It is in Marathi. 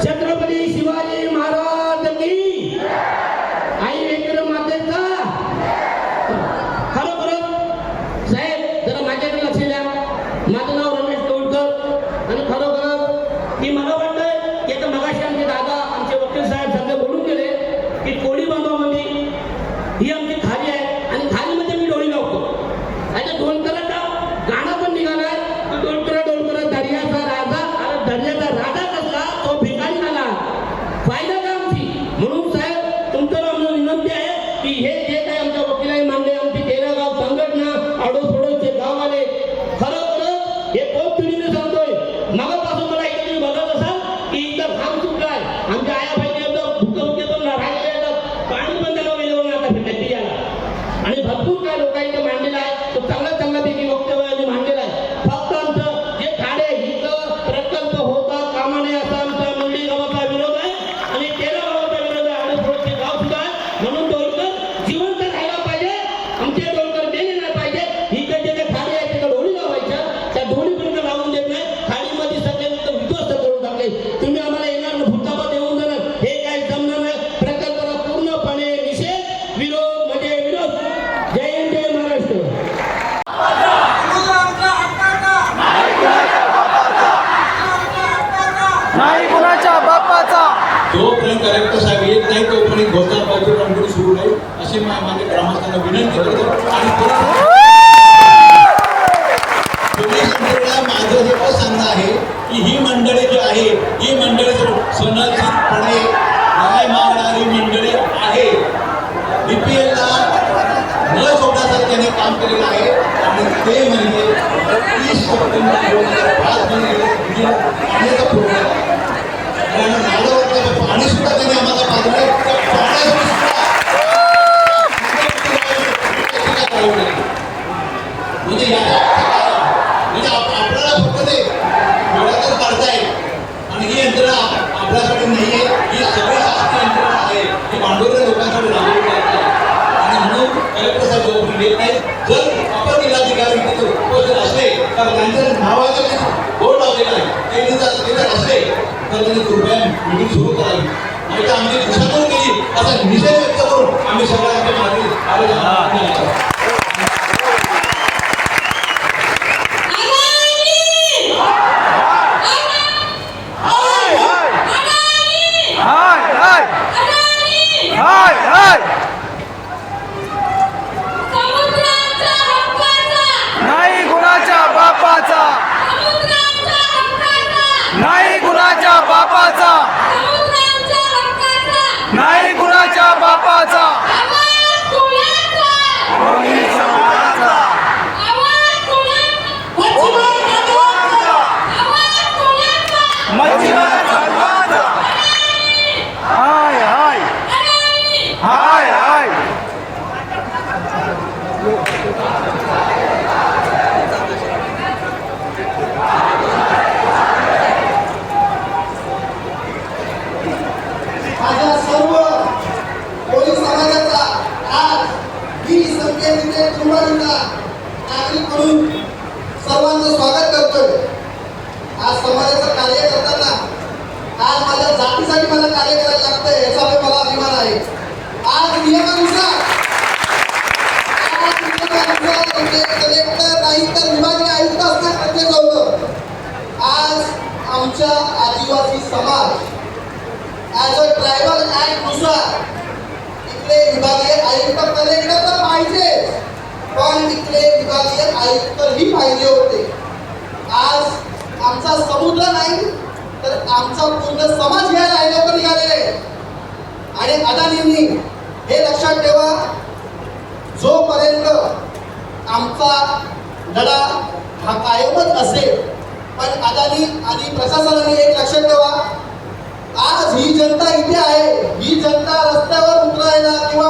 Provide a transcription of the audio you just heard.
छत्रपती शिवाजी महाराज की आई वेंकट मातेचा खरोखर साहेब जरा माझ्याकडे लक्ष द्या. माझं नाव रमेश कवडकर आणि खरोखर की मला वाटतं की आता मगाशी आमचे दादा आमचे वकील साहेब सगळे बोलून गेले की कोळी बांधवामध्ये ही आमची खाली आहे आणि खालीमध्ये मी डोळी लावतो. आता डोलकराचा गाणं पण निघालाय तो डोलकरा डोलकरा दर्याचा राजा. आणि दर्याचा राजा कसला तो भिकारी झाला. फायदा का आमची म्हणून साहेब तुमच्याला आम्हाला विनंती आहे की हे जे काही आमच्या वकिलांनी मांडले आमची 13 गाव संघटना आडोसोडोचे गाववाले खरोखर हे खूप पिढीने सांगतोय. मगापासून मला इथे तुम्ही बघत असाल की इथं काम सुटलाय. आमच्या आया बहिणी भूकंपीतून राहिले येतात पाणी पण त्याला वेळेवर आता भेटत याला आणि भरपूर काय लोक इथे मांडलेला आहे. तो चांगल्यापैकी वक्तव्य मांडलेला आहे. फक्त आमचं जे ठाणे इथं प्रकल्प होता कामा नाही असा आमचा मंडी गावाचा विरोध आहे आणि 13 गावाचा विरोध आहे. आडोसोडचे गाव सुद्धा आहे. म्हणून डोलकर जिवंत राहायला पाहिजे. आमचे डोलकर गेले नाही पाहिजे. इकडे जे खाली आहे तिकडे डोळी लावायच्या त्या डोळीपर्यंत लावून देत नाही. खालीमध्ये सगळे विध्वस्त करून टाकले. तुम्ही आम्हाला येणार भूतापा देऊन जाणार हे काय जमणार नाही. प्रकल्पाला पूर्णपणे निषेध विरोध म्हणजे विरोध. जय हिंद जय महाराष्ट्र. नाही कुणाच्या बापाचा. जोपर्यंत कलेक्टर साहेब येत नाही तोपर्यंत घोषणा पत्र सुरू राहील अशी माझ्या ग्रामस्थांना विनंती करतो. आणि माझं हे पण सांगणं आहे की ही मंडळी जी आहे ही मंडळी सुनिश्चितपणे न्याय मागणारी मंडळी आहे. बीपीएलला न सोडण्यासाठी त्याने काम केलेलं आहे आणि ते म्हणजे 30 सप्टेंबर 2005 मध्ये पाण्याचा प्रॉब्लेम आणि नाल्यावरचं पाणी सुद्धा त्याने आम्हाला पाजलं. म्हणजे आपल्याला फक्त ते डोळ्यातच काढताय आणि ही यंत्रणा आपल्यासाठी नाही आहे. ही सगळी शासकीय यंत्रणा आहे ही भांडवली लोकांसाठी राबवली जात आहे आणि म्हणून कलेक्टर साहेब जबाबदारी घेत नाही. जर आपण जिल्हाधिकारी जर असले तर त्यांच्या नावाचं बोर्ड लावलेला आहे ते जर असले तर त्यांनी कृपया मीटिंग सुरू करावी. नाही तर आमची दिशाभूल केली असा निषेध व्यक्त करून आम्ही सगळ्यांच्या मागे नाही कुणाच्या बापाचा. नाही कुणाच्या बापाचा. नाही कुणाच्या बापाचा. हाय हाय हाय हाय. माझ्या सर्व कोळी समाजाचा आज 20 संख्येने कुंभारीचा नागरिक म्हणून सर्वांचं स्वागत करतोय. आज समाजाचं कार्य करताना आज माझ्या जातीसाठी मला कार्य करायला लागतंय याचा मला अभिमान आहे. आज नियमानुसार कलेक्टर समाज ॲज अ ट्रायबल ऍक्ट नुसार इकडे विभागीय आयुक्त कलेक्टर तर पाहिजे, पण इकडे विभागीय आयुक्त ही पाहिजे होते. आज आमचा समुद्र नाही तर आमचा पूर्ण समाज घ्यायला हे लोक निघालेले. आणि अदानींनी हे लक्षात ठेवा, जोपर्यंत आमचा लढा हा कायमच असेल. पण अदानी आणि प्रशासनाने एक लक्षात ठेवा, आज ही जनता इथे आहे, ही जनता रस्त्यावर उतरायला किंवा